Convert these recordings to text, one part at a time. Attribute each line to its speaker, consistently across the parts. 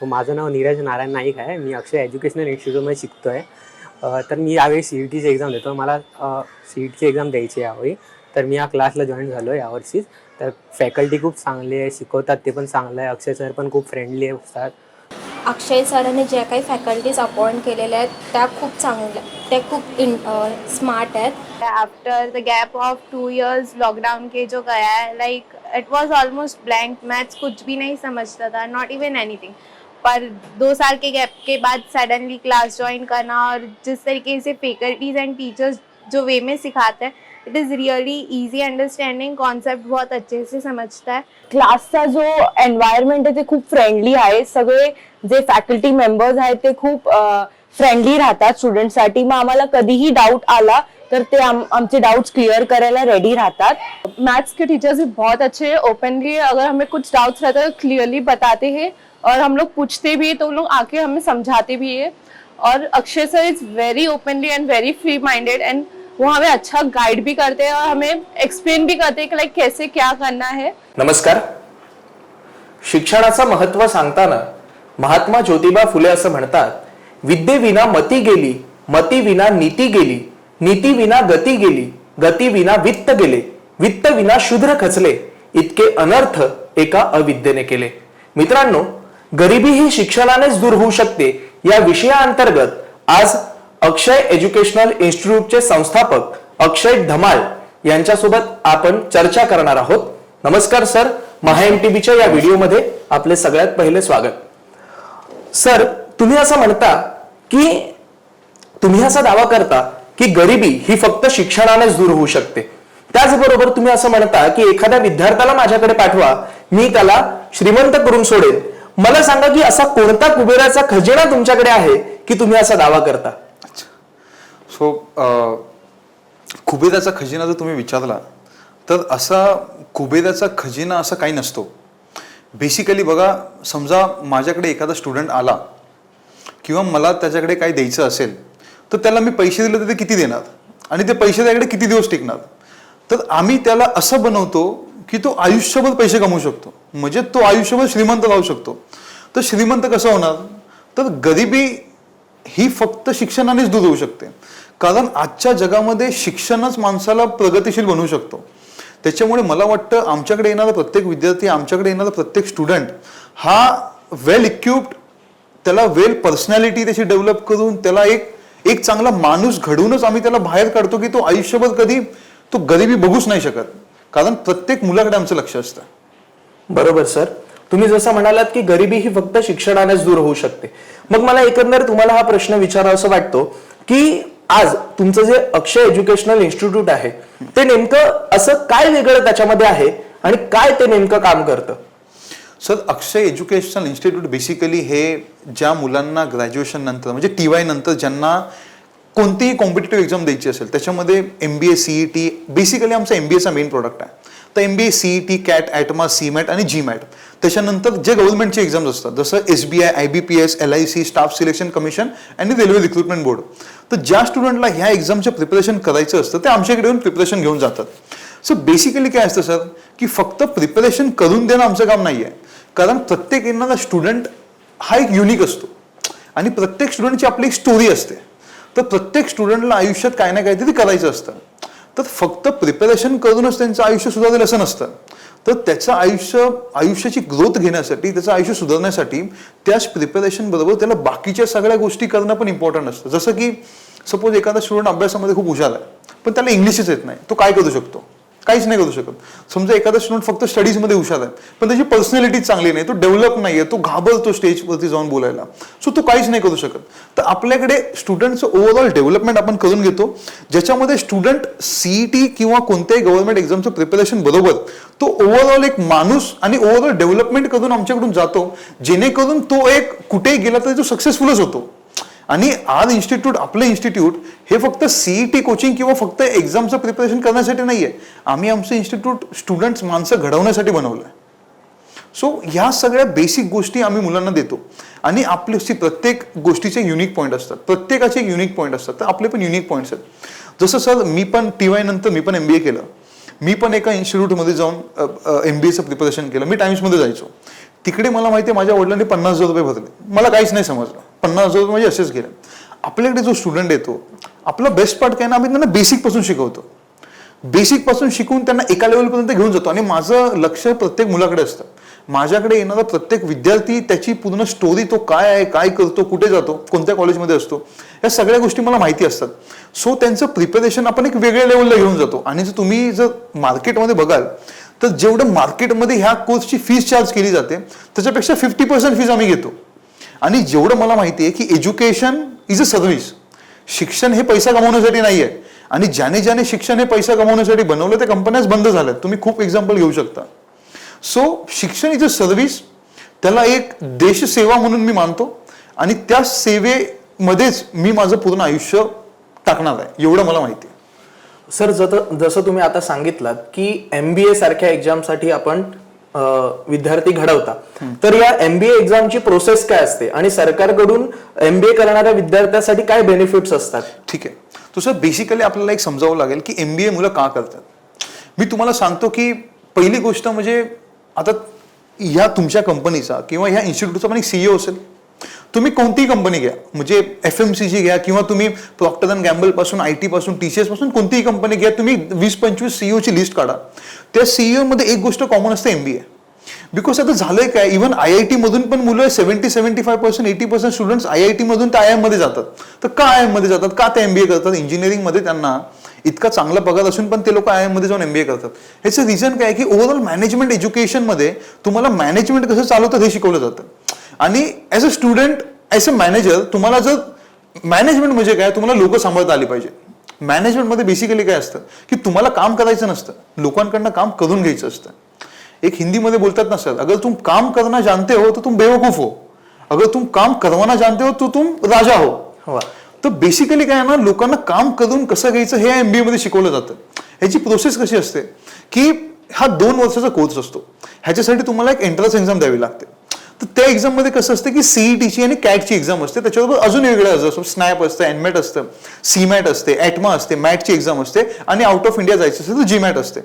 Speaker 1: माझं नाव नीरज नारायण नाईक आहे. मी अक्षय एज्युकेशनल इन्स्टिट्यूटमध्ये शिकतो आहे. तर मी यावेळी CETची एक्झाम देतो. मला CETची एक्झाम द्यायची आहे यावेळी. तर मी या क्लासला जॉईन झालो आहे यावर्षीच. तर फॅकल्टी खूप चांगली आहे, शिकवतात ते पण चांगलं आहे. अक्षय सर पण खूप फ्रेंडली असतात.
Speaker 2: अक्षय सरांनी ज्या काही फॅकल्टीज अपॉइंट केलेल्या आहेत त्या खूप चांगल्या, त्या खूप स्मार्ट आहेत.
Speaker 3: After the gap of 2 years lockdown के जो गया है, like it was almost blank, maths कुछ भी नहीं समझता था, नॉट इवन एनीथिंग. पर 2 साल के गैप के बाद सडनली क्लास ज्वाइन करना और जिस तरीके से फैकल्टीज एंड टीचर्स जो वे में सिखाते हैं, it is really easy understanding, concept बहुत अच्छे से समझता है.
Speaker 4: क्लासचा जो एन्व्हायरमेंट आहे ते खूप फ्रेंडली आहे. सगळे जे फॅकल्टी मेंबर्स आहेत ते खूप फ्रेंडली राहतात स्टुडंटसाठी. मग आम्हाला कधीही डाऊट आला तर ते आमचे डाउट्स क्लियर करायला रेडी रहतात.
Speaker 5: मैथ्स के टीचर्स भी बहुत अच्छे हैं, ओपनली अगर हमें कुछ डाउट्स रहता है तो क्लियरली बताते हैं और हम लोग पूछते भी हैं तो लोग आके हमें समझाते भी है. और Akshay sir is very openly and very free minded and वो हमें अच्छा गाइड भी करते हैं और हमें एक्सप्लेन भी करते हैं कि लाइक कैसे क्या करना है.
Speaker 6: नमस्कार. शिक्षणाचं महत्त्व सांगताना महात्मा ज्योतिबा फुले असं म्हणतात, विद्येविना मती गेली, मती विना नीती गेली, नीती विना गती गेली, गती विना वित्त गेले, वित्त विना शूद्र खचले, इतके अनर्थ एका अविद्येने केले. मित्रांनो, गरिबी ही शिक्षणानेच दूर होऊ शकते या विषयाअंतर्गत आज अक्षय एज्युकेशनल इन्स्टिट्यूटचे संस्थापक अक्षय धमाल यांच्यासोबत आपण चर्चा करणार आहोत. नमस्कार सर, MHA या व्हिडिओमध्ये आपले सगळ्यात पहिले स्वागत. सर, तुम्ही असं म्हणता की तुम्ही असा दावा करता की गरिबी ही फक्त शिक्षणानेच दूर होऊ शकते. त्याचबरोबर तुम्ही असं म्हणता की एखाद्या विद्यार्थ्याला माझ्याकडे पाठवा, मी त्याला श्रीमंत करून सोडेल. मला सांगा की असा कोणता कुबेराचा खजिना तुमच्याकडे आहे की तुम्ही असा दावा करता?
Speaker 7: सो कुबेराचा खजिना जर तुम्ही विचारला तर असा कुबेराचा खजिना असा काही नसतो. बेसिकली बघा, समजा माझ्याकडे एखादा स्टुडंट आला किंवा मला त्याच्याकडे काही द्यायचं असेल तर त्याला मी पैसे दिले तर ते किती देणार आणि ते पैसे त्याकडे किती दिवस टिकणार. तर आम्ही त्याला असं बनवतो की तो आयुष्यभर पैसे कमवू शकतो, म्हणजे तो आयुष्यभर श्रीमंत राहू शकतो. तर श्रीमंत कसं होणार? तर गरिबी ही फक्त शिक्षणानेच दूर होऊ शकते. कारण आजच्या जगामध्ये शिक्षणच माणसाला प्रगतिशील बनवू शकतो. त्याच्यामुळे मला वाटतं आमच्याकडे येणारा प्रत्येक विद्यार्थी, आमच्याकडे येणारा प्रत्येक स्टुडंट हा वेल इक्विप्ड, त्याला वेल पर्सनॅलिटी त्याची डेव्हलप करून त्याला एक चांगला माणूस घडवूनच आम्ही त्याला बाहेर काढतो की तो आयुष्यभर कधी तो गरिबी बघूच नाही शकत. कारण प्रत्येक मुलाकडे आमचं लक्ष असतं.
Speaker 6: बरोबर सर, तुम्ही जसं म्हणालात की गरिबी ही फक्त शिक्षणानेच दूर होऊ शकते. मग मला एकंदर तुम्हाला हा प्रश्न विचारावासा वाटतो की आज तुमचं जे अक्षय एज्युकेशनल इन्स्टिट्यूट आहे ते नेमकं असं काय वेगळं त्याच्यामध्ये आहे आणि काय ते नेमकं काम करतं?
Speaker 7: सर, अक्षय एज्युकेशनल इन्स्टिट्यूट बेसिकली हे ज्या मुलांना ग्रॅज्युएशन नंतर म्हणजे TY नंतर ज्यांना कोणतीही कॉम्पिटेटिव्ह एक्झाम द्यायची असेल त्याच्यामध्ये MBA CET बेसिकली आमचा MBAचा मेन प्रोडक्ट आहे. तर MBA CET, CAT, ATMA, CMAT आणि GMAT. त्याच्यानंतर जे गव्हर्नमेंटचे एक्झाम्स असतात जसं SBI, IBPS, LIC, staff selection commission आणि रेल्वे रिक्रुटमेंट बोर्ड. तर ज्या स्टुडंटला ह्या एक्झामचं प्रिपरेशन करायचं असतं ते आमच्याकडे येऊन प्रिपरेशन घेऊन जातात. सो बेसिकली काय असतं सर की फक्त प्रिपरेशन करून देणं आमचं काम नाही आहे. कारण प्रत्येक येणारा स्टुडंट हा एक युनिक असतो आणि प्रत्येक स्टुडंटची आपली एक स्टोरी असते. तर प्रत्येक स्टुडंटला आयुष्यात काय ना काहीतरी करायचं असतं. तर फक्त प्रिपरेशन करूनच त्यांचं आयुष्य सुधारेल असं नसतं. तर त्याचं आयुष्याची ग्रोथ घेण्यासाठी, त्याचं आयुष्य सुधारण्यासाठी त्याच प्रिपरेशन बरोबर त्याला बाकीच्या सगळ्या गोष्टी करणं पण इम्पॉर्टंट असतं. जसं की सपोज एखादा स्टुडंट अभ्यासामध्ये खूप हुशार आहे पण त्याला इंग्लिशच येत नाही, तो काय करू शकतो? काहीच नाही करू शकत. समजा एखादा स्टुडंट फक्त स्टडीजमध्ये हुशार आहे पण त्याची पर्सनॅलिटी चांगली नाही, तो डेव्हलप नाहीये, तो घाबरतो स्टेजवरती जाऊन बोलायला, सो तो काहीच नाही करू शकत. तर आपल्याकडे स्टुडंटचं ओव्हरऑल डेव्हलपमेंट आपण करून घेतो, ज्याच्यामध्ये स्टुडंट CET किंवा कोणत्याही गव्हर्नमेंट एक्झामचं प्रिपरेशन बरोबर तो ओव्हरऑल एक माणूस आणि ओव्हरऑल डेव्हलपमेंट करून आमच्याकडून जातो, जेणेकरून तो एक कुठेही गेला तरी तो सक्सेसफुलच होतो. आणि आज इन्स्टिट्यूट, आपलं इन्स्टिट्यूट हे फक्त CET कोचिंग किंवा फक्त एक्झामचं प्रिपरेशन करण्यासाठी नाही आहे. आम्ही आमचं इन्स्टिट्यूट स्टुडंट्स, माणसं घडवण्यासाठी बनवलं आहे. सो ह्या सगळ्या बेसिक गोष्टी आम्ही मुलांना देतो आणि आपली प्रत्येक गोष्टीचे युनिक पॉईंट असतात, प्रत्येकाचे एक युनिक पॉईंट असतात. तर आपले पण युनिक पॉईंट्स आहेत. जसं सर, मी पण TY नंतर मी पण MBA केलं. मी पण एका इन्स्टिट्यूटमध्ये जाऊन MBAचं प्रिपरेशन केलं. मी टाइम्समध्ये जायचो. तिकडे मला माहिती आहे माझ्या वडिलांनी 50,000 रुपये भरले, मला काहीच नाही समजलं. 50,000 रुपये म्हणजे असेच गेले. आपल्याकडे जो स्टुडंट येतो, आपला बेस्ट पार्ट काय ना, आम्ही त्यांना बेसिक पासून शिकवतो. बेसिक पासून शिकवून त्यांना एका लेवलपर्यंत घेऊन जातो. आणि माझं लक्ष प्रत्येक मुलाकडे असतं. माझ्याकडे येणारा प्रत्येक विद्यार्थी, त्याची पूर्ण स्टोरी, तो काय आहे, काय करतो, कुठे जातो, कोणत्या कॉलेजमध्ये असतो, या सगळ्या गोष्टी मला माहिती असतात. सो त्यांचं प्रिपरेशन आपण एक वेगळ्या लेवलला घेऊन जातो. आणि जर तुम्ही जर मार्केटमध्ये बघाल तर जेवढं मार्केटमध्ये ह्या कोर्सची फीस चार्ज केली जाते त्याच्यापेक्षा 50% फीस आम्ही घेतो. आणि जेवढं मला माहिती आहे की एज्युकेशन इज अ सर्व्हिस. शिक्षण हे पैसा कमवण्यासाठी नाही आहे. आणि ज्याने ज्याने शिक्षण हे पैसा कमवण्यासाठी बनवलं त्या कंपन्याच बंद झाल्यात. तुम्ही खूप एक्झाम्पल घेऊ शकता. सो शिक्षण इज अ सर्व्हिस. त्याला एक देशसेवा म्हणून मी मानतो. आणि त्या सेवेमध्येच मी माझं पूर्ण आयुष्य टाकणार आहे, एवढं मला माहिती आहे.
Speaker 6: सर, जसं तुम्ही आता सांगितलं की MBA सारख्या एक्झामसाठी आपण विद्यार्थी घडवता, तर या MBA एक्झामची प्रोसेस काय असते आणि सरकारकडून MBA करणाऱ्या विद्यार्थ्यांसाठी काय बेनिफिट्स असतात?
Speaker 7: ठीक आहे. तो सर बेसिकली आपल्याला एक समजावं लागेल की MBA मुलं का करतात. मी तुम्हाला सांगतो की पहिली गोष्ट म्हणजे आता ह्या तुमच्या कंपनीचा किंवा ह्या इन्स्टिट्यूटचा पण एक CEO असेल. तुम्ही कोणतीही कंपनी घ्या, म्हणजे FMCG घ्या किंवा तुम्ही प्रॉक्टर अँड गॅम्बल पासून, IT पासून, TCS पासून कोणतीही कंपनी घ्या, तुम्ही 20-25 CEO ची लिस्ट काढा. त्या CEO मध्ये एक गोष्ट कॉमन असते, MBA. बिकॉज आता झालंय काय, इव्हन IIT मधून पण मुलं 70-75%, 80% स्टुडंट्स IIT मधून तर IIM मध्ये जातात. तर का IIM मध्ये जातात, का ते MBA करतात? इंजिनिअरिंग मध्ये त्यांना इतका चांगला पगार असून पण ते लोक IIM मध्ये जाऊन MBA करतात. ह्याचं रिझन काय की ओव्हरऑल मॅनेजमेंट एज्युकेशन मध्ये तुम्हाला मॅनेजमेंट कसं चालवतं हे शिकवलं जातं. आणि as a student, as a manager, तुम्हाला जर मॅनेजमेंट म्हणजे काय, तुम्हाला लोक सांभाळता आली पाहिजे. मॅनेजमेंटमध्ये बेसिकली काय असतं की तुम्हाला काम करायचं नसतं, लोकांकडनं काम करून घ्यायचं असतं. एक हिंदीमध्ये बोलतात ना सर, अगर तुम काम करना जानते हो तो तुम बेवकूफ हो, अगर तुम काम करवाना जानते हो तो तुम राजा हो. तर बेसिकली काय ना, लोकांना काम करून कसं घ्यायचं हे MBA मध्ये शिकवलं जातं. ह्याची प्रोसेस कशी असते की हा 2 वर्षाचा कोर्स असतो. ह्याच्यासाठी तुम्हाला एक एंट्रन्स एक्झाम द्यावी लागते. तर त्या एक्झाम मध्ये कसं असतं की CETची आणि CATची एक्झाम असते. त्याच्याबरोबर अजून वेगळ्या असतं, स्नॅप असतं, NMAT असतं, CMAT असते, ATMA असते, मॅटची एक्झाम असते, आणि आउट ऑफ इंडिया जायचं असेल तर GMAT असते.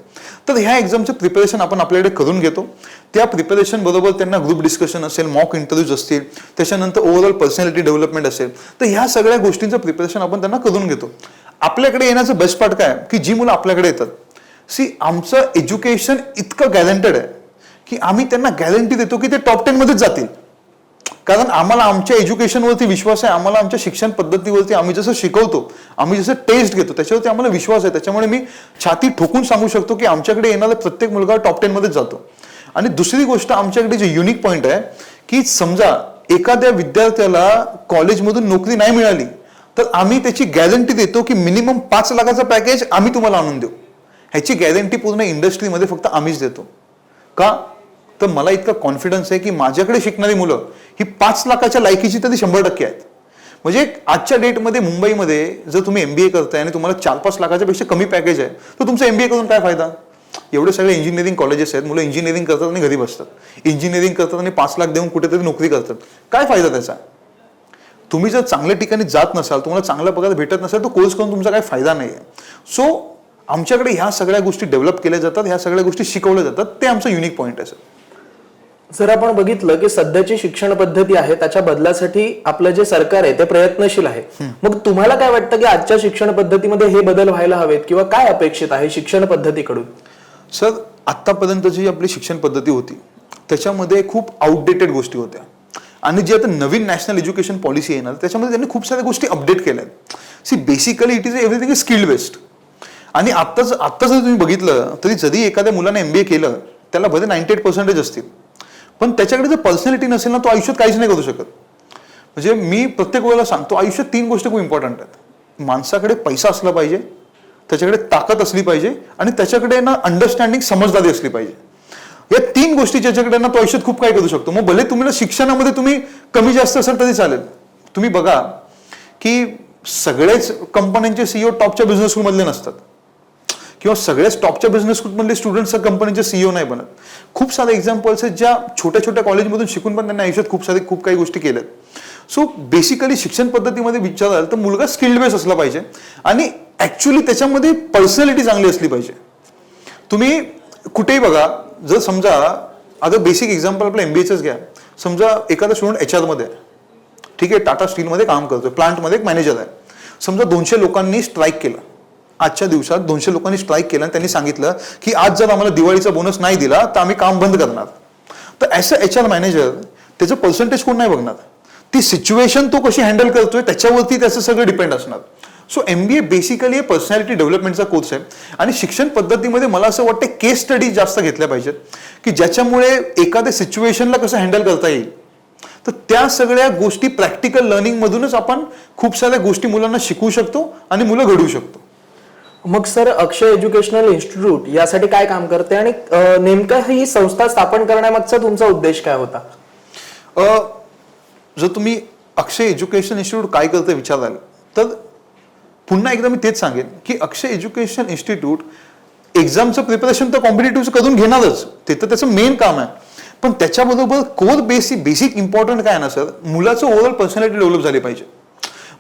Speaker 7: तर ह्या एक्झामचं प्रिपरेशन आपण आपल्याकडे करून घेतो. त्या प्रिपरेशन बरोबर त्यांना ग्रुप डिस्कशन असेल, मॉक इंटरव्ह्यूज असतील, त्याच्यानंतर ओव्हरऑल पर्सनॅलिटी डेव्हलपमेंट असेल. तर ह्या सगळ्या गोष्टींचं प्रिपरेशन आपण त्यांना करून घेतो. आपल्याकडे येण्याचं बेस्ट पार्ट काय की जी मुलं आपल्याकडे येतात, आमचं एज्युकेशन इतकं गॅरंटेड आहे की आम्ही त्यांना गॅरंटी देतो की ते टॉप 10 मध्येच जातील. कारण आम्हाला आमच्या एज्युकेशनवरती विश्वास आहे, आम्हाला आमच्या शिक्षण पद्धतीवरती, आम्ही जसं शिकवतो, आम्ही जसं टेस्ट घेतो त्याच्यावरती आम्हाला विश्वास आहे. त्याच्यामुळे मी छाती ठोकून सांगू शकतो की आमच्याकडे येणारा प्रत्येक मुलगा टॉप 10 मध्येच जातो. आणि दुसरी गोष्ट, आमच्याकडे जे युनिक पॉईंट आहे की समजा एखाद्या विद्यार्थ्याला कॉलेजमधून नोकरी नाही मिळाली तर आम्ही त्याची गॅरंटी देतो की मिनिमम 5 लाखाचं पॅकेज आम्ही तुम्हाला आणून देऊ. ह्याची गॅरंटी पूर्ण इंडस्ट्रीमध्ये फक्त आम्हीच देतो. का तर मला इतका कॉन्फिडन्स आहे की माझ्याकडे शिकणारी मुलं ही 5 लाखाच्या लायकीची तरी 100% आहेत. म्हणजे आजच्या डेटमध्ये मुंबईमध्ये जर तुम्ही MBA करताय आणि तुम्हाला 4-5 लाखाच्या पेक्षा कमी पॅकेज आहे तर तुमचं MBA करून काय फायदा? एवढे सगळे इंजिनिअरिंग कॉलेजेस आहेत, मुलं इंजिनिअरिंग करतात आणि घरी बसतात, इंजिनिअरिंग करतात आणि 5 लाख देऊन कुठेतरी नोकरी करतात. काय फायदा त्याचा? तुम्ही जर चांगल्या ठिकाणी जात नसाल, तुम्हाला चांगला पगार भेटत नसेल तर कोर्स करून तुमचा काही फायदा नाही आहे. सो आमच्याकडे ह्या सगळ्या गोष्टी डेव्हलप केल्या जातात, ह्या सगळ्या गोष्टी शिकवल्या जातात. ते आमचं युनिक पॉईंट आहे सर.
Speaker 6: जर आपण बघितलं की सध्याची शिक्षण पद्धती आहे त्याच्या बदलासाठी आपलं जे सरकार आहे ते प्रयत्नशील आहे. मग तुम्हाला काय वाटतं की आजच्या शिक्षण पद्धतीमध्ये हे बदल व्हायला हवेत किंवा काय अपेक्षित आहे शिक्षण पद्धतीकडून?
Speaker 7: सर, आतापर्यंत जी आपली शिक्षण पद्धती होती त्याच्यामध्ये खूप आउटडेटेड गोष्टी होत्या. आणि जी आता नवीन नॅशनल एज्युकेशन पॉलिसी येणार त्याच्यामध्ये त्यांनी खूप साऱ्या गोष्टी अपडेट केल्या आहेत. Basically it is everything is skilled based. आणि आत्ता जर तुम्ही बघितलं तरी जरी एखाद्या मुलाने MBA केलं त्याला भले 98% असतील, पण त्याच्याकडे जर पर्सनॅलिटी नसेल ना, तो आयुष्यात काहीच नाही करू शकत. म्हणजे मी प्रत्येक वेळेला सांगतो, आयुष्यात 3 गोष्टी खूप इम्पॉर्टंट आहेत. माणसाकडे पैसा असला पाहिजे, त्याच्याकडे ताकद असली पाहिजे आणि त्याच्याकडे ना अंडरस्टँडिंग, समजदारी असली पाहिजे. या 3 गोष्टी ज्याच्याकडे ना तो आयुष्यात खूप काही करू शकतो. मग भले तुम्ही शिक्षणामध्ये तुम्ही कमी जास्त असेल तरी चालेल. तुम्ही बघा की सगळेच कंपन्यांचे CEO टॉपच्या बिझनेस स्कूल मधले नसतात किंवा सगळ्याच टॉपच्या बिझनेस स्कूल मधले स्टुडंट्स कंपनीचे CEO नाही बनत. खूप सारे एक्झाम्पल्स आहेत ज्या छोट्या छोट्या कॉलेजमधून शिकून पण त्यांनी आयुष्यात खूप काही गोष्टी केल्यात. सो बेसिकली शिक्षण पद्धतीमध्ये विचाराल तर मुलगा स्किल्ड बेस असला पाहिजे आणि ऍक्च्युली त्याच्यामध्ये पर्सनॅलिटी चांगली असली पाहिजे. तुम्ही कुठेही बघा, जर समजा आता बेसिक एक्झाम्पल आपलं MBAचंच घ्या. समजा एखादा स्टुडंट HR मध्ये आहे, ठीक आहे, टाटा स्टीलमध्ये काम करतोय, प्लांटमध्ये एक मॅनेजर आहे. समजा 200 लोकांनी स्ट्राईक केलं, आजच्या दिवसात 200 लोकांनी स्ट्राईक केलं आणि त्यांनी सांगितलं की आज जर आम्हाला दिवाळीचा बोनस नाही दिला तर आम्ही काम बंद करणार. तर ॲज अ HR मॅनेजर त्याचं पर्सेंटेज कोण नाही बघणार, ती सिच्युएशन तो कशी हँडल करतोय त्याच्यावरती त्याचं सगळं डिपेंड असणार. सो MBA बेसिकली पर्सनॅलिटी डेव्हलपमेंटचा कोर्स आहे आणि शिक्षण पद्धतीमध्ये मला असं वाटतं केस स्टडी जास्त घेतल्या पाहिजेत की ज्याच्यामुळे एखाद्या सिच्युएशनला कसं हँडल करता येईल. तर त्या सगळ्या गोष्टी प्रॅक्टिकल लर्निंगमधूनच आपण खूप साऱ्या गोष्टी मुलांना शिकवू शकतो आणि मुलं घडवू शकतो.
Speaker 6: मग सर, अक्षय एज्युकेशनल इन्स्टिट्यूट यासाठी काय काम करते आणि नेमकं ही संस्था स्थापन करण्यामागचा तुमचा उद्देश काय होता?
Speaker 7: जर तुम्ही अक्षय एज्युकेशन इन्स्टिट्यूट काय करतं विचाराल तर पुन्हा एकदा मी तेच सांगेन की अक्षय एज्युकेशन इन्स्टिट्यूट एक्झामचं प्रिपरेशन तर कॉम्पिटेटिव्ह करून घेणारच, ते तर त्याचं मेन काम आहे. पण त्याच्याबरोबर कोर बेसिक इम्पॉर्टंट काय ना सर, मुलाचं ओव्हरऑल पर्सनॅलिटी डेव्हलप झाली पाहिजे.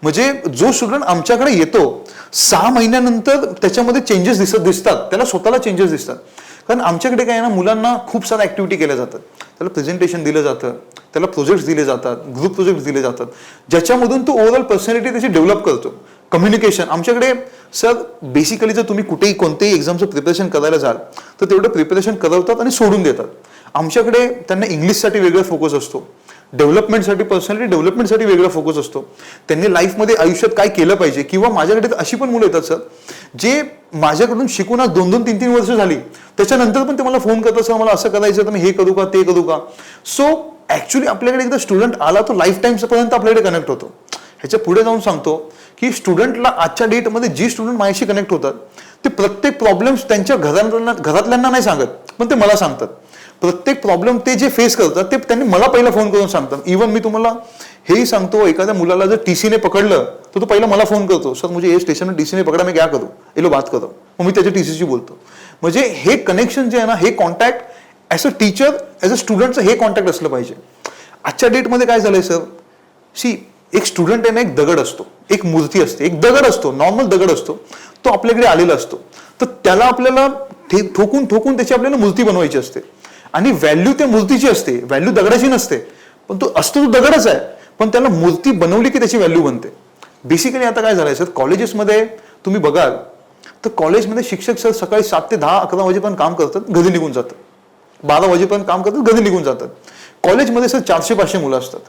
Speaker 7: म्हणजे जो स्टुडंट आमच्याकडे येतो 6 महिन्यानंतर त्याच्यामध्ये चेंजेस दिसतात, त्याला स्वतःला चेंजेस दिसतात. कारण आमच्याकडे काय ना, मुलांना खूप साऱ्या ऍक्टिव्हिटी केल्या जातात, त्याला प्रेझेंटेशन दिलं जातं, त्याला प्रोजेक्ट्स दिले जातात, ग्रुप प्रोजेक्ट्स दिले जातात, ज्याच्यामधून तो ओव्हरऑल पर्सनॅलिटी त्याची डेव्हलप करतो. कम्युनिकेशन आमच्याकडे सर बेसिकली जर तुम्ही कुठेही कोणतेही एक्झामचं प्रिपरेशन करायला जाल तर तेवढं प्रिपरेशन करवतात आणि सोडून देतात. आमच्याकडे त्यांना इंग्लिशसाठी वेगळा फोकस असतो, डेव्हलपमेंटसाठी पर्सनॅलिटी डेव्हलपमेंटसाठी वेगळा फोकस असतो, त्यांनी लाईफमध्ये आयुष्यात काय केलं पाहिजे. किंवा माझ्याकडे अशी पण मुलं येतात सर जे माझ्याकडून शिकून आज 2-2, 3-3 वर्ष झाली, त्याच्यानंतर पण ते मला फोन करतात, सर मला असं करायचं तर मी हे करू का ते करू का. सो ऍक्च्युली आपल्याकडे एकदा स्टुडंट आला तो लाईफ टाईमपर्यंत आपल्याकडे कनेक्ट होतो. ह्याच्या पुढे जाऊन सांगतो की स्टुडंटला आजच्या डेटमध्ये जी स्टुडंट माझ्याशी कनेक्ट होतात ते प्रत्येक प्रॉब्लेम्स त्यांच्या घरातल्यांना नाही सांगत, पण ते मला सांगतात. प्रत्येक प्रॉब्लेम ते जे फेस करतात ते त्यांनी मला पहिला फोन करून सांगतात. इव्हन मी तुम्हाला हेही सांगतो, एखाद्या मुलाला जर TC ने पकडलं तर तो पहिला मला फोन करतो, सर मुझे ये स्टेशन में TC ने पकडा, मैं क्या करूँ, ये लो बात करो. मग मी त्याच्या TCशी बोलतो. म्हणजे हे कनेक्शन जे आहे ना, हे contact as a teacher as a स्टुडंटचं हे कॉन्टॅक्ट असलं पाहिजे. आजच्या डेटमध्ये काय झालंय सर, एक स्टुडंट आहे ना, एक दगड असतो, एक मूर्ती असते, एक दगड असतो, नॉर्मल दगड असतो, तो आपल्याकडे आलेला असतो. तर त्याला आपल्याला ठोकून त्याची आपल्याला मूर्ती बनवायची असते आणि व्हॅल्यू त्या मूर्तीची असते, व्हॅल्यू दगडाची नसते. पण तो असतो, तो दगडच आहे, पण त्याला मूर्ती बनवली की त्याची व्हॅल्यू बनते. बेसिकली आता काय झालंय सर, कॉलेजेसमध्ये तुम्ही बघाल तर कॉलेजमध्ये शिक्षक सर सकाळी 7 ते 10, 11 वाजेपर्यंत काम करतात, घरी निघून जातात. 12 वाजेपर्यंत काम करतात, घरी निघून जातात. कॉलेजमध्ये सर 400-500 मुलं असतात.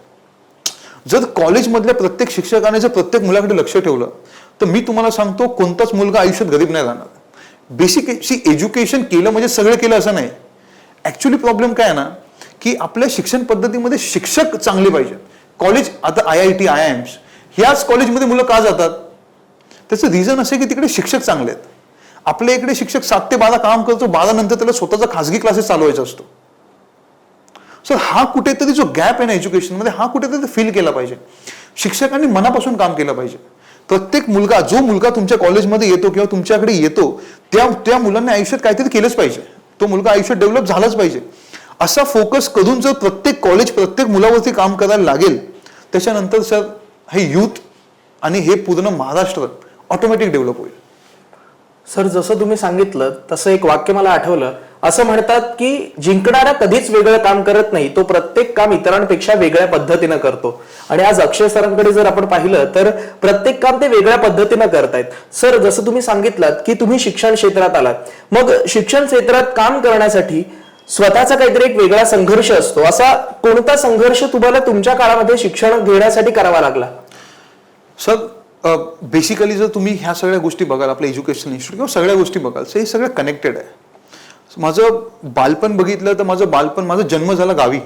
Speaker 7: जर कॉलेजमधल्या प्रत्येक शिक्षकाने जर प्रत्येक मुलाकडे लक्ष ठेवलं तर मी तुम्हाला सांगतो कोणताच मुलगा आयुष्यात गरीब नाही राहणार. बेसिक एज्युकेशन केलं म्हणजे सगळं केलं असं नाही. ऍक्च्युली प्रॉब्लेम काय आहे ना की आपल्या शिक्षण पद्धतीमध्ये शिक्षक चांगले पाहिजे. कॉलेज आता IIT, IIMs ह्याच कॉलेजमध्ये मुलं का जातात, त्याचं रिझन असं की तिकडे शिक्षक चांगले आहेत. आपल्या इकडे शिक्षक 7 ते 12 काम करतो, 12 नंतर त्याला स्वतःचा खासगी क्लासेस चालवायचा असतो. सर हा कुठेतरी जो गॅप आहे ना एज्युकेशनमध्ये, हा कुठेतरी फील केला पाहिजे. शिक्षकांनी मनापासून काम केलं पाहिजे. प्रत्येक मुलगा, जो मुलगा तुमच्या कॉलेजमध्ये येतो किंवा तुमच्याकडे येतो, त्या मुलांनी आयुष्यात काहीतरी केलंच पाहिजे. तो मुलगा आयुष्यात डेव्हलप झालाच पाहिजे. असा फोकस करून जर प्रत्येक कॉलेज प्रत्येक मुलावरती काम करायला लागेल, त्याच्यानंतर सर हे यूथ आणि हे पूर्ण महाराष्ट्र ऑटोमॅटिक डेव्हलप होईल.
Speaker 6: सर जसं तुम्ही सांगितलं तसं एक वाक्य मला आठवलं. असं म्हणतात की जिंकणारा कधीच वेगळं काम करत नाही, तो प्रत्येक काम इतरांपेक्षा वेगळ्या पद्धतीनं करतो. आणि आज अक्षय सरांकडे जर आपण पाहिलं तर प्रत्येक काम ते वेगळ्या पद्धतीनं करतायत. सर जसं तुम्ही सांगितलं की तुम्ही शिक्षण क्षेत्रात आलात, मग शिक्षण क्षेत्रात काम करण्यासाठी स्वतःचा काहीतरी एक वेगळा संघर्ष असतो. असा कोणता संघर्ष तुम्हाला तुमच्या काळामध्ये शिक्षण घेण्यासाठी करावा लागला?
Speaker 7: सर बेसिकली जर तुम्ही ह्या सगळ्या गोष्टी बघाल, आपल्या एज्युकेशन इन्स्टिट्यूट किंवा सगळ्या गोष्टी बघाल, तर हे सगळं कनेक्टेड आहे. माझं बालपण बघितलं तर माझा जन्म झाला गावी.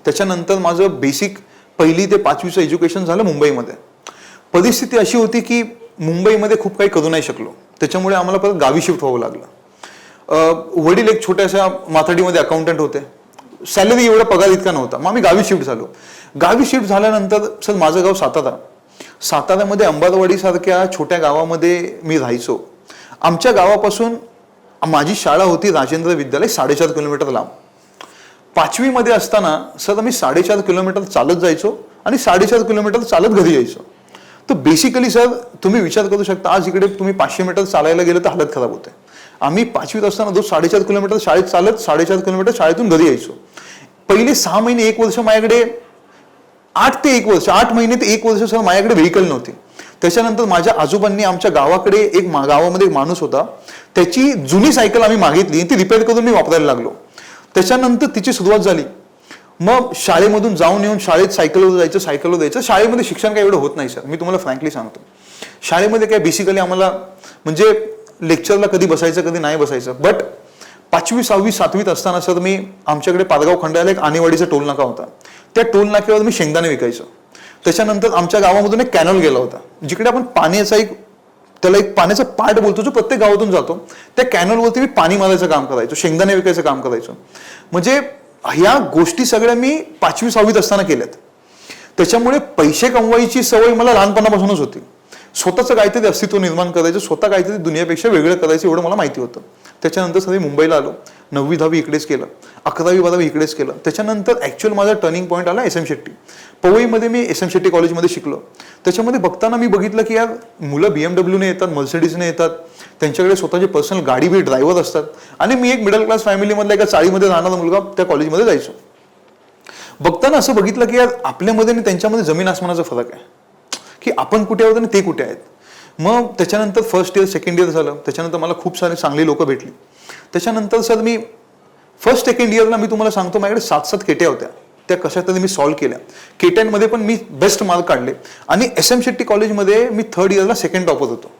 Speaker 7: त्याच्यानंतर माझं बेसिक 1ली ते 5वीचं एज्युकेशन झालं मुंबईमध्ये. परिस्थिती अशी होती की मुंबईमध्ये खूप काही करू नाही शकलो, त्याच्यामुळे आम्हाला परत गावी शिफ्ट व्हावं लागलं. वडील एक छोट्याशा माथाडीमध्ये अकाउंटंट होते, सॅलरी एवढा पगार इतका नव्हता. मग आम्ही गावी शिफ्ट झालो. गावी शिफ्ट झाल्यानंतर सर माझं गाव सातारामध्ये अंबारवाडी सारख्या छोट्या गावामध्ये मी राहायचो. आमच्या गावापासून माझी शाळा होती राजेंद्र विद्यालय, 4.5 किलोमीटर लांब. 5वीमध्ये असताना सर आम्ही 4.5 किलोमीटर चालत जायचो आणि 4.5 किलोमीटर चालत घरी यायचो. तर बेसिकली सर तुम्ही विचार करू शकता, आज इकडे तुम्ही 500 मीटर चालायला गेलं तर हालत खराब होते. आम्ही 5वीत असताना 4.5 किलोमीटर शाळेत चालत, 4.5 किलोमीटर शाळेतून घरी यायचो. पहिले 6 महिने 1 वर्ष माझ्याकडे 8 महिने ते 1 वर्ष सर माझ्याकडे व्हेकल नव्हती. त्याच्यानंतर माझ्या आजोबांनी आमच्या गावाकडे गावामध्ये एक माणूस होता, त्याची जुनी सायकल आम्ही मागितली, ती रिपेअर करून मी वापरायला लागलो. त्याच्यानंतर तिची सुरुवात झाली. मग शाळेमधून जाऊन येऊन शाळेत सायकलवर जायचं. शाळेमध्ये शिक्षण काही एवढं होत नाही सर, मी तुम्हाला फ्रँकली सांगतो. शाळेमध्ये काय बेसिकली आम्हाला म्हणजे लेक्चरला कधी बसायचं कधी नाही बसायचं. बट 5वी 6वी 7वीत असताना सर मी आमच्याकडे पारगाव खंडाला एक आणेवाडीचा टोल नाका होता, त्या टोल नाक्यावर मी शेंगदाणे विकायचो. त्याच्यानंतर आमच्या गावामधून एक कॅनॉल गेला होता, जिकडे आपण त्याला एक पाण्याचा पार्ट बोलतो जो प्रत्येक गावातून जातो. त्या कॅनॉलवरती मी पाणी मारायचं काम करायचो, शेंगदाणे विकायचं काम करायचो. म्हणजे ह्या गोष्टी सगळ्या मी 5वी 6वीत असताना केल्यात. त्याच्यामुळे पैसे कमवायची सवय मला लहानपणापासूनच होती. स्वतःचं काहीतरी अस्तित्व निर्माण करायचं, स्वतः काहीतरी दुनियापेक्षा वेगळं करायचं एवढं मला माहिती होतं. त्याच्यानंतर सगळी मुंबईला आलो, 9वी 10वी इकडेच केलं, 11वी 12वी इकडेच केलं. त्याच्यानंतर ॲक्च्युअल माझा टर्निंग पॉईंट आला SM शेट्टी. पवईमध्ये मी SM शेट्टी कॉलेजमध्ये शिकलो. त्याच्यामध्ये बघताना मी बघितलं की यार मुलं BMWने येतात, मर्सिडीजने येतात, त्यांच्याकडे स्वतःची पर्सनल गाडी बी ड्रायव्हर असतात, आणि मी एक मिडल क्लास फॅमिलीमधला एका चाळीमध्ये राहणारा मुलगा त्या कॉलेजमध्ये जायचो. बघताना असं बघितलं की यार आपल्यामध्ये आणि त्यांच्यामध्ये जमीन आसमानाचा फरक आहे, की आपण कुठे आहोत आणि ते कुठे आहेत. मग त्याच्यानंतर फर्स्ट इयर सेकंड इयर झालं. त्याच्यानंतर मला खूप सारे चांगली लोक भेटली. त्याच्यानंतर सर मी फर्स्ट सेकंड इयरला मी तुम्हाला सांगतो माझ्याकडे 7 केट्या होत्या, त्या कशा तरी मी सॉल्व्ह केल्या. केट्यांमध्ये पण मी बेस्ट मार्क काढले. आणि SM शेट्टी कॉलेजमध्ये मी 3rd इयरला सेकंड टॉपर होतो.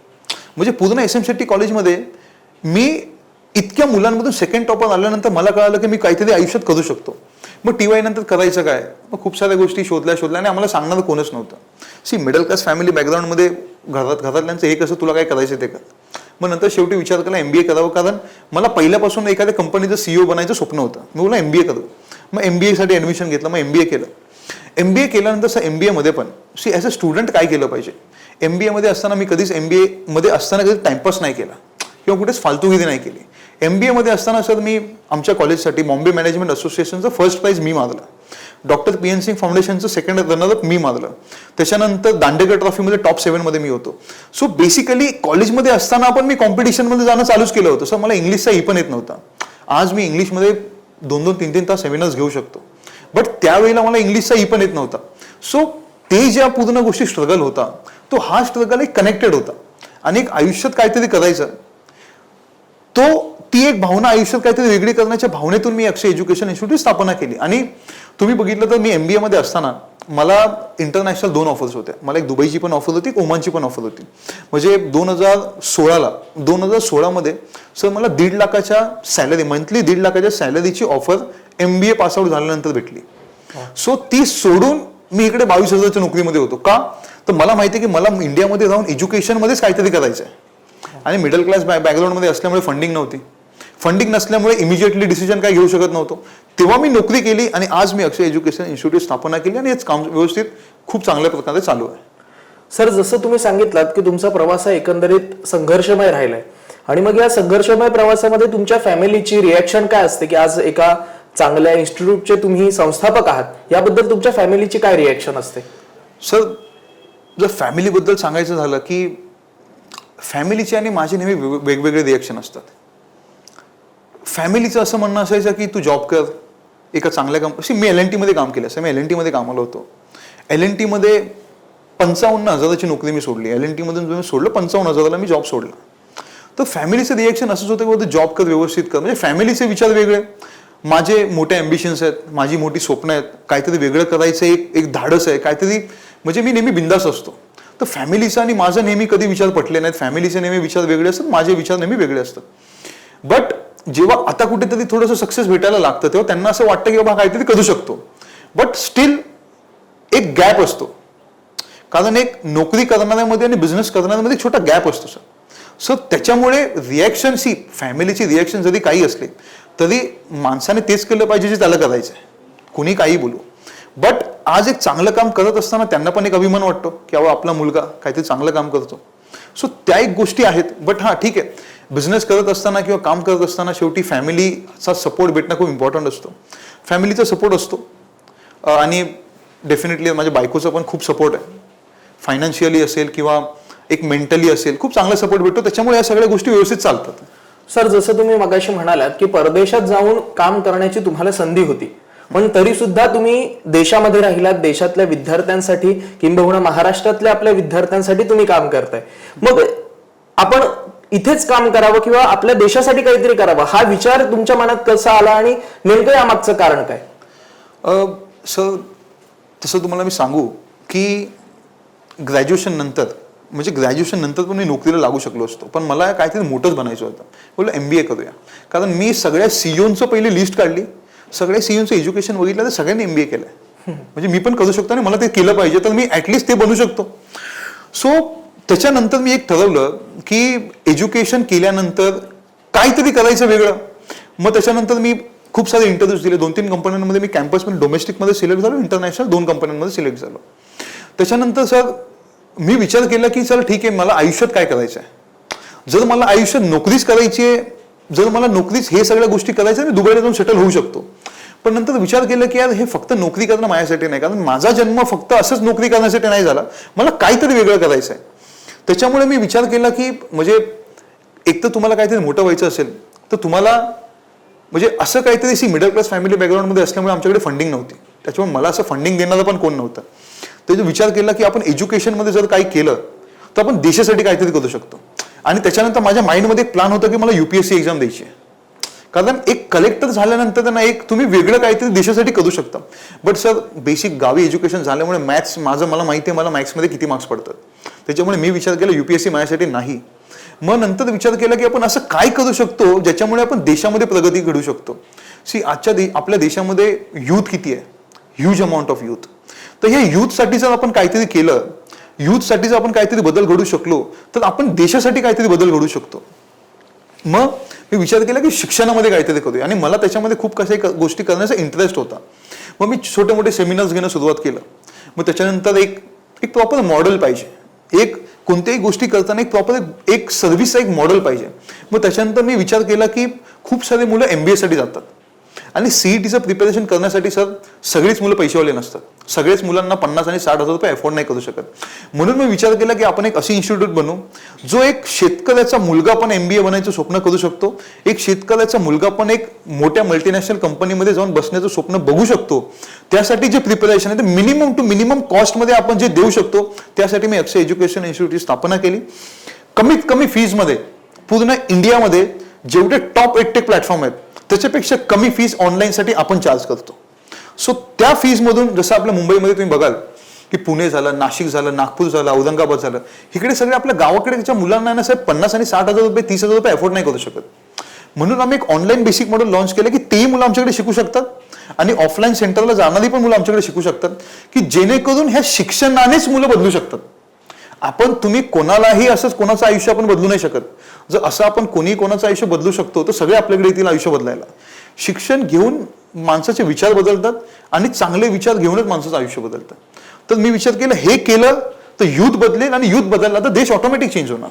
Speaker 7: म्हणजे पूर्ण SM शेट्टी कॉलेजमध्ये मी इतक्या मुलांमधून सेकंड टॉपर आल्यानंतर मला कळालं की मी काहीतरी आयुष्यात करू शकतो. मग TY नंतर करायचं काय, मग खूप साऱ्या गोष्टी शोधल्या आणि आम्हाला सांगणारं कोणच नव्हतं. मिडल क्लास फॅमिली बॅकग्राऊंडमध्ये घरातल्यांचं हे कसं तुला काय करायचं ते कर. मग नंतर शेवटी विचार केला MBA करावं, कारण मला पहिल्यापासून एखाद्या कंपनीचं CEO बनायचं स्वप्न होतं. मी बोला MBA करू. मग MBA साठी ॲडमिशन घेतलं, मग MBA केलं. MBA केल्यानंतर सर MBA मध्ये पण ॲज अ स्टुडंट काय केलं पाहिजे. MBA मध्ये असताना मी कधीच MBA मध्ये असताना कधी टाइमपास नाही केला किंवा कुठेच फालतूगिरी नाही केली. MBA मध्ये असताना सर मी आमच्या कॉलेजसाठी बॉम्बे मॅनेजमेंट असोसिएशनचं फर्स्ट प्राइज मी मारलं, डॉक्टर PN सिंग फाउंडेशनचं सेकंड रनरअप मी मारलं. त्याच्यानंतर दांडेकर ट्रॉफीमध्ये टॉप 7 मध्ये मी होतो. सो बेसिकली कॉलेजमध्ये असताना पण मी कॉम्पिटिशनमध्ये जाणं चालूच केलं होतं. सर मला इंग्लिशचा पण येत नव्हता. आज मी इंग्लिशमध्ये 2-2, 3-3 तास सेमिनार्स घेऊ शकतो. बट त्यावेळेला मला इंग्लिशचा पण येत नव्हता. सो ते ज्या पूर्ण गोष्टी स्ट्रगल होता, तो हा स्ट्रगल एक कनेक्टेड होता. आणि एक आयुष्यात काहीतरी करायचं, ती एक भावना आयुष्यात काहीतरी वेगळी करण्याच्या भावनेतून मी अक्षय एज्युकेशन इन्स्टिट्यूट स्थापना केली. आणि तुम्ही बघितलं तर मी MBA मध्ये असताना मला इंटरनॅशनल 2 ऑफर्स होत्या. मला एक दुबईची पण ऑफर होती, ओमानची पण ऑफर होती. म्हणजे 2016 मध्ये सर मला 1.5 लाखाच्या सॅलरी, मंथली 1.5 लाखाच्या सॅलरीची ऑफर MBA पासआउट झाल्यानंतर भेटली. सो ती सोडून मी इकडे 22,000च्या नोकरीमध्ये होतो. का तर मला माहिती आहे की मला इंडियामध्ये राहून एज्युकेशनमध्येच काहीतरी करायचं आहे. आणि मिडल क्लास बॅकग्राऊंडमध्ये असल्यामुळे फंडिंग नव्हती. फंडिंग नसल्यामुळे इमिजिएटली डिसिजन काय घेऊ शकत नव्हतो. तेव्हा मी नोकरी केली आणि आज मी अक्षय एज्युकेशन इन्स्टिट्यूट स्थापना केली आणि हेच काम व्यवस्थित खूप चांगल्या प्रकारे चालू आहे.
Speaker 6: सर, जसं तुम्ही सांगितलात की तुमचा प्रवास हा एकंदरीत संघर्षमय राहिलाय, आणि मग या संघर्षमय प्रवासामध्ये तुमच्या फॅमिलीची रिॲक्शन काय असते की आज एका चांगल्या इन्स्टिट्यूटचे तुम्ही संस्थापक आहात, याबद्दल तुमच्या फॅमिलीची काय रिॲक्शन असते?
Speaker 7: सर, जर फॅमिलीबद्दल सांगायचं झालं की फॅमिलीचे आणि माझे नेहमी वेगवेगळे रिॲक्शन असतात. फॅमिलीचं असं म्हणणं असायचं की तू जॉब कर एका चांगल्या कंपनी. मी LNT मध्ये काम केलं असं, मी LNT मध्ये कामाला होतो. LNT मध्ये 55,000ची नोकरी मी सोडली. LNT मधून मी सोडलं 55,000ला मी जॉब सोडला. तर फॅमिलीचं रिॲक्शन असंच होतं की जॉब कर, व्यवस्थित कर. म्हणजे फॅमिलीचे विचार वेगळे, माझे मोठे ॲम्बिशन्स आहेत, माझी मोठी स्वप्न आहेत, काहीतरी वेगळं करायचं एक धाडस आहे काहीतरी. म्हणजे मी नेहमी बिंदास असतो. तर फॅमिलीचं आणि माझं नेहमी कधी विचार पटले नाहीत. फॅमिलीचे नेहमी विचार वेगळे असतात, माझे विचार नेहमी वेगळे असतात. बट जेव्हा आता कुठेतरी थोडंसं सक्सेस भेटायला लागतं तेव्हा त्यांना असं वाटतं की बाबा काहीतरी करू शकतो. बट स्टील एक गॅप असतो, कारण एक नोकरी करणाऱ्यामध्ये आणि बिझनेस करणाऱ्यामध्ये छोटा गॅप असतो सर. सो त्याच्यामुळे रिॲक्शन, फॅमिलीची रिॲक्शन जरी काही असली तरी माणसाने तेच केलं पाहिजे जे त्याला करायचं आहे, कुणी काही बोलू. बट आज एक चांगलं काम करत असताना त्यांना पण एक अभिमान वाटतो की बाबा आपला मुलगा काहीतरी चांगलं काम करतो. सो त्या एक गोष्टी आहेत. बट हां, ठीक आहे, बिझनेस करत असताना किंवा काम करत असताना शेवटी फॅमिलीचा सपोर्ट भेटणं खूप इम्पॉर्टंट असतो. फॅमिलीचा सपोर्ट असतो आणि डेफिनेटली माझ्या बायकोचा पण खूप सपोर्ट आहे. फायनान्शियली असेल किंवा एक मेंटली असेल, खूप चांगला सपोर्ट भेटतो. त्याच्यामुळे या सगळ्या गोष्टी व्यवस्थित चालतात.
Speaker 6: सर, जसं तुम्ही मगाशी म्हणालात की परदेशात जाऊन काम करण्याची तुम्हाला संधी होती, पण तरी सुद्धा तुम्ही देशामध्ये राहिलात, देशातल्या विद्यार्थ्यांसाठी किंबहुना महाराष्ट्रातल्या आपल्या विद्यार्थ्यांसाठी तुम्ही काम करताय. मग आपण इथेच काम करावं किंवा आपल्या देशासाठी काहीतरी करावं हा विचार तुमच्या मनात कसा आला आणि नेमकं यामागचं कारण काय?
Speaker 7: सर, तसं तुम्हाला मी सांगू की ग्रॅज्युएशन नंतर पण मी नोकरीला लागू शकलो असतो, पण मला काहीतरी मोठंच बनायचं होतं. बोललो MBA करूया, कारण मी सगळ्या सीईओचं पहिली लिस्ट काढली, सगळ्या सीईओचं एज्युकेशन बघितलं तर सगळ्यांनी MBA केलंय. म्हणजे मी पण करू शकतो आणि मला ते केलं पाहिजे, तर मी ऍटलिस्ट ते बनू शकतो. सो त्याच्यानंतर मी एक ठरवलं की एज्युकेशन केल्यानंतर काहीतरी करायचं वेगळं. मग त्याच्यानंतर मी खूप सारे इंटरव्ह्यूज दिले. 2-3 कंपन्यांमध्ये मी कॅम्पसमध्ये डोमेस्टिकमध्ये सिलेक्ट झालो, इंटरनॅशनल 2 कंपन्यांमध्ये सिलेक्ट झालो. त्याच्यानंतर सर मी विचार केला की चल ठीक आहे, मला आयुष्यात काय करायचं आहे. जर मला आयुष्यात नोकरीच करायची आहे, जर मला नोकरीच हे सगळ्या गोष्टी करायच्या, मी दुबईला जाऊन सेटल होऊ शकतो. पण नंतर विचार केला की यार हे फक्त नोकरी करणं माझ्यासाठी नाही, कारण माझा जन्म फक्त असंच नोकरी करण्यासाठी नाही झाला, मला काहीतरी वेगळं करायचं आहे. त्याच्यामुळे मी विचार केला की म्हणजे एक तर तुम्हाला काहीतरी मोठं व्हायचं असेल तर तुम्हाला म्हणजे असं काहीतरी मिडल क्लास फॅमिली बॅकग्राऊंडमध्ये असल्यामुळे आमच्याकडे फंडिंग नव्हती, त्याच्यामुळे मला असं फंडिंग देणारं पण कोण नव्हतं. त्याचा विचार केला की आपण एज्युकेशनमध्ये जर काही केलं तर आपण देशासाठी काहीतरी करू शकतो. आणि त्याच्यानंतर माझ्या माइंडमध्ये एक प्लॅन होता की मला UPSC एक्झाम द्यायची आहे, कारण एक कलेक्टर झाल्यानंतर त्यांना एक तुम्ही वेगळं काहीतरी देशासाठी करू शकता. बट सर बेसिक गावी एज्युकेशन झाल्यामुळे मॅथ्स मला माहिती आहे मला मॅथ्समध्ये किती मार्क्स पडतात, त्याच्यामुळे मी विचार केला UPSC माझ्यासाठी नाही. मग नंतर विचार केला की आपण असं काय करू शकतो ज्याच्यामुळे आपण देशामध्ये प्रगती घडू शकतो. आपल्या देशामध्ये यूथ किती आहे, ह्यूज अमाऊंट ऑफ यूथ. तर हे यूथसाठी जर आपण काहीतरी केलं, यूथसाठी जर आपण काहीतरी बदल घडू शकलो तर आपण देशासाठी काहीतरी बदल घडू शकतो. मग मी विचार केला की शिक्षणामध्ये काहीतरी करूया, आणि मला त्याच्यामध्ये खूप काही गोष्टी करण्याचा इंटरेस्ट होता. मग मी छोटे मोठे सेमिनार्स घेणं सुरुवात केलं. मग त्याच्यानंतर एक प्रॉपर मॉडेल पाहिजे, एक कोणत्याही गोष्टी करताना एक प्रॉपर एक सर्व्हिसचा एक मॉडेल पाहिजे. मग त्याच्यानंतर मी विचार केला की खूप सारे मुलं MBA साठी जातात आणि CETचं प्रिपरेशन करण्यासाठी सर सगळीच मुलं पैसेवाले नसतात, सगळेच मुलांना 50 आणि 60 हजार रुपये अफोर्ड नाही करू शकत. म्हणून मी विचार केला की आपण एक अशी इन्स्टिट्यूट बनवू जो एक शेतकऱ्याचा मुलगा पण MBA बनायचं स्वप्न करू शकतो, एक शेतकऱ्याचा मुलगा पण एक मोठ्या मल्टीनॅशनल कंपनीमध्ये जाऊन बसण्याचं स्वप्न बघू शकतो. त्यासाठी जे प्रिपरेशन आहे ते मिनिमम टू मिनिमम कॉस्टमध्ये आपण जे देऊ शकतो, त्यासाठी मी अक्षय एज्युकेशन इन्स्टिट्यूटची स्थापना केली. कमीत कमी फीजमध्ये पूर्ण इंडियामध्ये जेवढे टॉप 8 टेक प्लॅटफॉर्म आहेत त्याच्यापेक्षा कमी फीज ऑनलाईनसाठी आपण चार्ज करतो. सो त्या फीजमधून जसं आपल्या मुंबईमध्ये तुम्ही बघाल की पुणे झालं, नाशिक झालं, नागपूर झालं, औरंगाबाद झालं, इकडे सगळे आपल्या गावाकडे मुलांना ना साहेब 50 आणि 60 हजार रुपये 30 हजार रुपये अफोर्ड नाही करू शकत. म्हणून आम्ही एक ऑनलाईन बेसिक मॉडेल लॉन्च केलं की तेही मुलं आमच्याकडे शिकू शकतात आणि ऑफलाईन सेंटरला जाणारी पण मुलं आमच्याकडे शिकू शकतात, की जेणेकरून ह्या शिक्षणानेच मुलं बदलू शकतात. तुम्ही कोणालाही असंच कोणाचं आयुष्य आपण बदलू नाही शकत. जर असं आपण कोणी कोणाचं आयुष्य बदलू शकतो तर सगळे आपल्याकडे येतील आयुष्य बदलायला. शिक्षण घेऊन माणसाचे विचार बदलतात आणि चांगले विचार घेऊनच माणसाचं आयुष्य बदलतं. तर मी विचार केला हे केलं तर युथ बदलेल आणि युथ बदलला तर देश ऑटोमॅटिक चेंज होणार.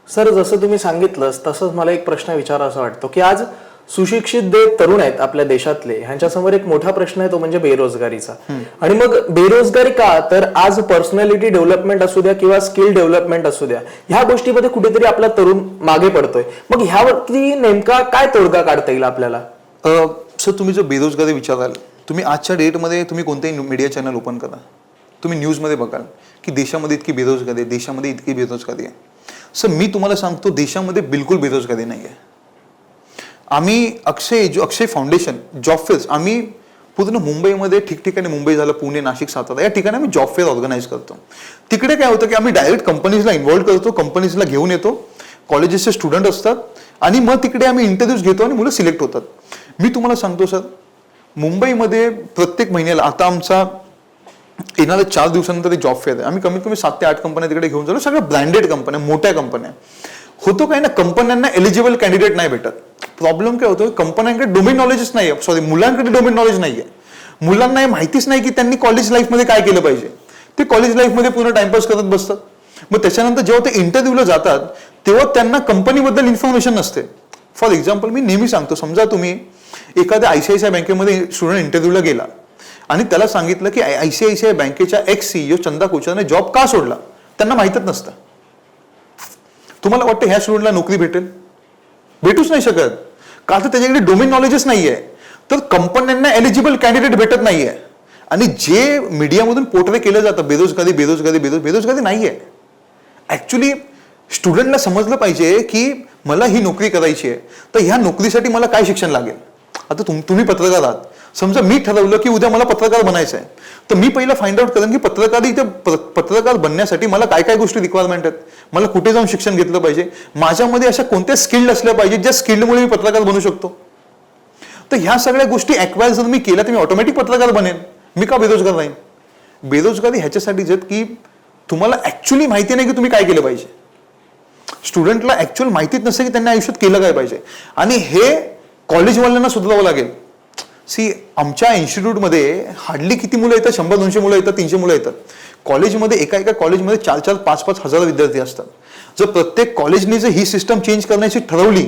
Speaker 6: सर, जसं तुम्ही सांगितलं तसंच मला एक प्रश्न विचारावा वाटतो की आज सुशिक्षित जे तरुण आहेत आपल्या देशातले, ह्यांच्यासमोर एक मोठा प्रश्न आहे, तो म्हणजे बेरोजगारीचा. आणि मग बेरोजगारी का, तर आज पर्सनॅलिटी डेव्हलपमेंट असू द्या किंवा स्किल डेव्हलपमेंट असू द्या, ह्या गोष्टीमध्ये कुठेतरी आपला तरुण मागे पडतोय. मग ह्यावरती नेमका काय तोडगा काढता येईल आपल्याला?
Speaker 7: सर, तुम्ही जर बेरोजगारी विचाराल, तुम्ही आजच्या डेटमध्ये तुम्ही कोणतेही मीडिया चॅनल ओपन करा, तुम्ही न्यूजमध्ये बघाल की देशामध्ये इतकी बेरोजगारी आहे, देशामध्ये इतकी बेरोजगारी आहे. सर मी तुम्हाला सांगतो देशामध्ये बिलकुल बेरोजगारी नाही आहे. आम्ही अक्षय फाउंडेशन जॉब फेअर्स आम्ही पूर्ण मुंबईमध्ये ठिकठिकाणी, मुंबई झालं, पुणे, नाशिक, सातारा या ठिकाणी आम्ही जॉब फेअर ऑर्गनाईज करतो. तिकडे काय होतं की आम्ही डायरेक्ट कंपनीजला इन्व्हॉल्व करतो, कंपनीजला घेऊन येतो, कॉलेजेसचे स्टुडंट असतात आणि मग तिकडे आम्ही इंटरव्ह्यूज घेतो आणि मुलं सिलेक्ट होतात. मी तुम्हाला सांगतो सर, मुंबईमध्ये प्रत्येक महिन्याला आता आमचा येणाऱ्या 4 दिवसानंतर एक जॉब फेअर आहे. आम्ही कमीत कमी 7 ते 8 कंपन्या तिकडे घेऊन जातो, सगळ्या ब्रँडेड कंपन्या, मोठ्या कंपन्या. होतो काय ना, कंपन्यांना एलिजिबल कॅन्डिडेट नाही भेटत. प्रॉब्लेम काय होतो, कंपन्यांकडे डोमेन नॉलेजच नाही आहे, सॉरी मुलांकडे डोमेन नॉलेज नाही आहे. मुलांना हे माहितीच नाही की त्यांनी कॉलेज लाईफमध्ये काय केलं पाहिजे. ते कॉलेज लाईफमध्ये पूर्ण टाइमपास करत बसतात. मग त्याच्यानंतर जेव्हा ते इंटरव्ह्यूला जातात तेव्हा त्यांना कंपनीबद्दल इन्फॉर्मेशन नसते. फॉर एक्झाम्पल मी नेहमी सांगतो, समजा तुम्ही एखाद्या ICICI बँकेमध्ये स्टुडंट इंटरव्ह्यूला गेला आणि त्याला सांगितलं की ICICI बँकेच्या एक्स CEO चंदा कोचरने जॉब का सोडला, त्यांना माहीतच नसतं. तुम्हाला वाटतं ह्या स्टुडंटला नोकरी भेटेल? भेटूच नाही शकत. का तर त्याच्याकडे डोमेन नॉलेजच नाहीये. तर कंपन्यांना एलिजिबल कॅन्डिडेट भेटत नाहीये. आणि जे मीडियामधून पोर्ट्रे केलं जातं बेरोजगारी बेरोजगारी बेरोजगारी नाहीये. ऍक्च्युली स्टुडंटला समजलं पाहिजे की मला ही नोकरी करायची आहे, तर ह्या नोकरीसाठी मला काय शिक्षण लागेल. आता तुम्ही पत्रकार आहात, समजा मी ठरवलं की उद्या मला पत्रकार बनायचं आहे, तर मी पहिला फाइंड आउट करेन की पत्रकार बनण्यासाठी मला काय काय गोष्टी रिक्वायरमेंट आहेत, मला कुठे जाऊन शिक्षण घेतलं पाहिजे, माझ्यामध्ये अशा कोणत्या स्किल्ड असल्या पाहिजेत ज्या स्किल्डमुळे मी पत्रकार बनू शकतो. तर ह्या सगळ्या गोष्टी ॲक्वायर जर मी केल्या तर मी ऑटोमॅटिक पत्रकार बनेन. मी का बेरोजगार राहीन. बेरोजगारी ह्याच्यासाठीच आहेत की तुम्हाला ऍक्च्युली माहिती नाही की तुम्ही काय केलं पाहिजे. स्टुडंटला ऍक्च्युअल माहितीच नसते की त्यांनी आयुष्यात केलं काय पाहिजे. आणि हे कॉलेजवाल्यांना सुधारावं लागेल. सी आमच्या इन्स्टिट्यूटमध्ये हार्डली किती मुलं येतात, 100-200 मुलं येतात, 300 मुलं येतात. कॉलेजमध्ये एका कॉलेजमध्ये 4-4, 5-5 हजार विद्यार्थी असतात. जर प्रत्येक कॉलेजने जर ही सिस्टम चेंज करण्याची ठरवली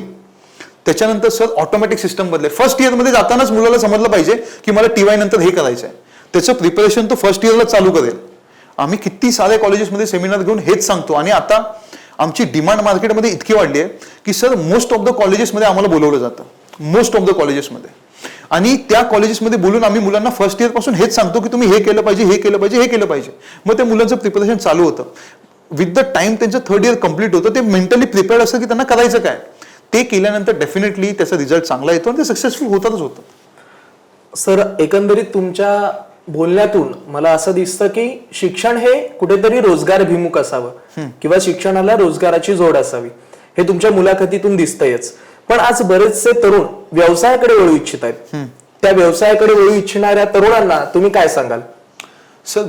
Speaker 7: त्याच्यानंतर सर ऑटोमॅटिक सिस्टम बदलेल. फर्स्ट इयरमध्ये जातानाच मुलाला समजलं पाहिजे की मला TY नंतर हे करायचं आहे. त्याचं प्रिपरेशन तो फर्स्ट इयरला चालू करेल. आम्ही किती साऱ्या कॉलेजेसमध्ये सेमिनार घेऊन हेच सांगतो. आणि आता आमची डिमांड मार्केटमध्ये इतकी वाढली आहे की सर मोस्ट ऑफ द कॉलेजेसमध्ये आम्हाला बोलवलं जातं. मोस्ट ऑफ द कॉलेजेसमध्ये. आणि त्या कॉलेजेसमध्ये बोलून आम्ही मुलांना फर्स्ट इयर पासून हेच सांगतो की तुम्ही हे केलं पाहिजे, हे केलं पाहिजे, हे केलं पाहिजे. मग त्या मुलांचं प्रिपरेशन चालू होतं. विथ द टाइम त्यांचं थर्ड इयर कम्प्लीट होतं. ते मेंटली प्रिपेअर्ड असतं की त्यांना करायचं काय. ते केल्यानंतर डेफिनेटली त्याचा रिझल्ट चांगला येतो आणि ते सक्सेसफुल होतातच होतं.
Speaker 6: सर एकंदरीत तुमच्या बोलण्यातून मला असं दिसतं की शिक्षण हे कुठेतरी रोजगारभिमुख असावं किंवा शिक्षणाला रोजगाराची जोड असावी. हे तुमच्या मुलाखतीतून दिसतंयच. पण आज बरेचसे तरुण व्यवसायाकडे वळू इच्छित आहेत. त्या व्यवसायाकडे वळू इच्छिणाऱ्या तरुणांना तुम्ही काय सांगाल.
Speaker 7: सर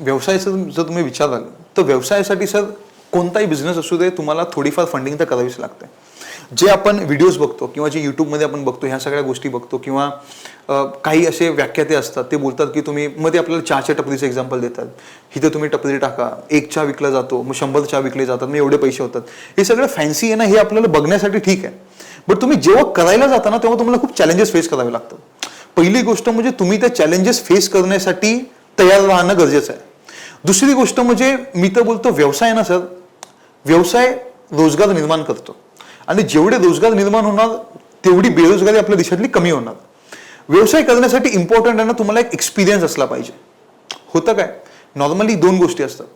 Speaker 7: व्यवसायाचं जर तुम्ही विचाराल तर व्यवसायासाठी सर कोणताही बिझनेस असू दे तुम्हाला थोडीफार फंडिंग तर करावीच लागते. जे आपण व्हिडिओज बघतो किंवा जे यूट्यूबमध्ये आपण बघतो ह्या सगळ्या गोष्टी बघतो किंवा काही असे व्याख्याते असतात ते बोलतात की तुम्ही मग ते आपल्याला चहाच्या टपरीचं एक्झाम्पल देतात. इथं तुम्ही टपरी टाका, 1 चहा विकला जातो, मग 100 चहा विकले जातात, मग एवढे पैसे होतात. हे सगळं फॅन्सी आहे ना, हे आपल्याला बघण्यासाठी ठीक आहे. बट तुम्ही जेव्हा करायला जाता ना तेव्हा तुम्हाला खूप चॅलेंजेस फेस करावे लागतात. पहिली गोष्ट म्हणजे तुम्ही त्या चॅलेंजेस फेस करण्यासाठी तयार राहणं गरजेचं आहे. दुसरी गोष्ट म्हणजे मी तर बोलतो व्यवसाय ना सर, व्यवसाय रोजगार निर्माण करतो. आणि जेवढे रोजगार निर्माण होणार तेवढी बेरोजगारी आपल्या देशातली कमी होणार. व्यवसाय करण्यासाठी इम्पॉर्टंट आहे ना तुम्हाला एक एक्सपिरियन्स असला पाहिजे. होतं काय नॉर्मली 2 गोष्टी असतात.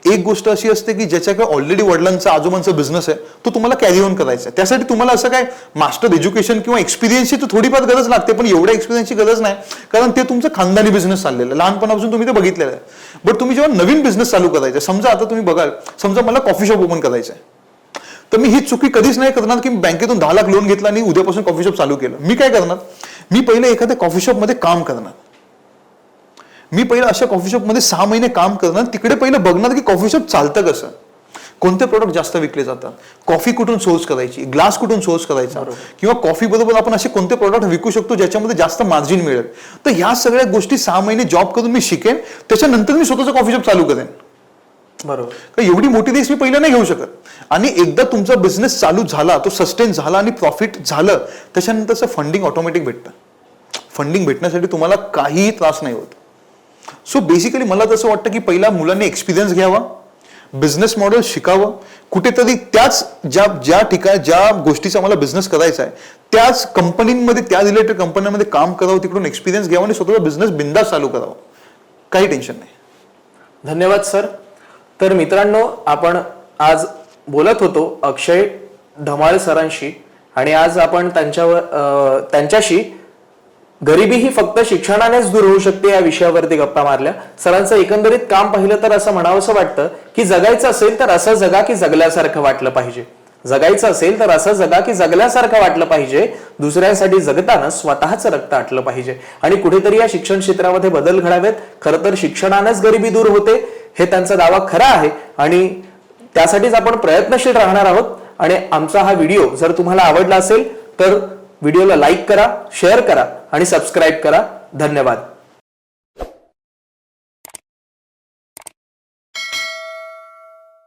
Speaker 7: एक गोष्ट अशी असते की ज्याच्याकडे ऑलरेडी वडिलांचा आजोबांचा बिझनेस आहे तो तुम्हाला कॅरी ऑन करायचा आहे. त्यासाठी तुम्हाला असं काय मास्टर एज्युकेशन किंवा एक्सपिरियन्सची तर थोडीफार गरज लागते, पण एवढ्या एक्सपिरियन्सची गरज नाही. कारण ते तुमचं खानदानी बिझनेस चाललेलं आहे, लहानपणापासून तुम्ही ते बघितलेलं आहे. बट तुम्ही जेव्हा नवीन बिझनेस चालू करायचा, समजा आता तुम्ही बघाल, समजा मला कॉफी शॉप ओपन करायचं आहे, तर मी ही चुकी कधीच नाही करणार की बँकेतून 10 लाख लोन घेतला आणि उद्यापासून कॉफी शॉप चालू केलं. मी काय करणार, मी पहिले एखाद्या कॉफी शॉपमध्ये काम करणार. मी पहिलं अशा कॉफी शॉपमध्ये 6 महिने काम करणार. तिकडे पहिलं बघणार की कॉफी शॉप चालतं कसं, कोणते प्रोडक्ट जास्त विकले जातात, कॉफी कुठून सोर्स करायची, ग्लास कुठून सोर्स करायचा, किंवा कॉफी बरोबर आपण असे कोणते प्रोडक्ट विकू शकतो ज्याच्यामध्ये जास्त मार्जिन मिळेल. तर ह्या सगळ्या गोष्टी 6 महिने जॉब करून मी शिकेन. त्याच्यानंतर मी स्वतःचं कॉफी शॉप चालू करेन. बरोबर. एवढी मोठी रिस्क मी पहिला नाही घेऊ शकत. आणि एकदा तुमचा बिझनेस चालू झाला, तो सस्टेन झाला आणि प्रॉफिट झालं, त्याच्यानंतरचं फंडिंग ऑटोमॅटिक भेटतं. फंडिंग भेटण्यासाठी तुम्हाला काहीही त्रास नाही होत. सो बेसिकली मला तसं वाटतं की पहिला मुलांनी एक्सपिरियन्स घ्यावा, बिझनेस मॉडेल शिकावं, कुठेतरी त्याच ज्या ठिकाणी ज्या गोष्टीचा मला बिझनेस करायचा आहे त्याच कंपनीमध्ये, त्या रिलेटेड कंपन्यांमध्ये काम करावं, तिकडून एक्सपिरियन्स घ्यावा आणि स्वतःचा बिझनेस बिंदास चालू करावा. काही टेन्शन नाही.
Speaker 6: धन्यवाद सर. तर मित्रांनो, आपण आज बोलत होतो अक्षय धमाळ सरांशी आणि आज आपण त्यांच्याशी गरिबी ही फक्त शिक्षणानेच दूर होऊ शकते या विषयावरती गप्पा मारल्या. सरांचं एकंदरीत काम पाहिलं तर असं म्हणावंसं वाटतं की जगायचं असेल तर असं जगा की जगल्यासारखं वाटलं पाहिजे. जगायचं असेल तर असं जगा की जगल्यासारखं वाटलं पाहिजे. दुसऱ्यांसाठी जगताना स्वतःचं रक्त आटलं पाहिजे आणि कुठेतरी या शिक्षण क्षेत्रामध्ये बदल घडावेत. खरं तर शिक्षणानेच गरिबी दूर होते हे त्यांचा दावा खरा आहे आणि त्यासाठीच आपण प्रयत्नशील राहणार आहोत. आणि आमचा हा व्हिडिओ जर तुम्हाला आवडला असेल तर व्हिडिओला लाईक करा, शेअर करा आणि सबस्क्राईब करा. धन्यवाद.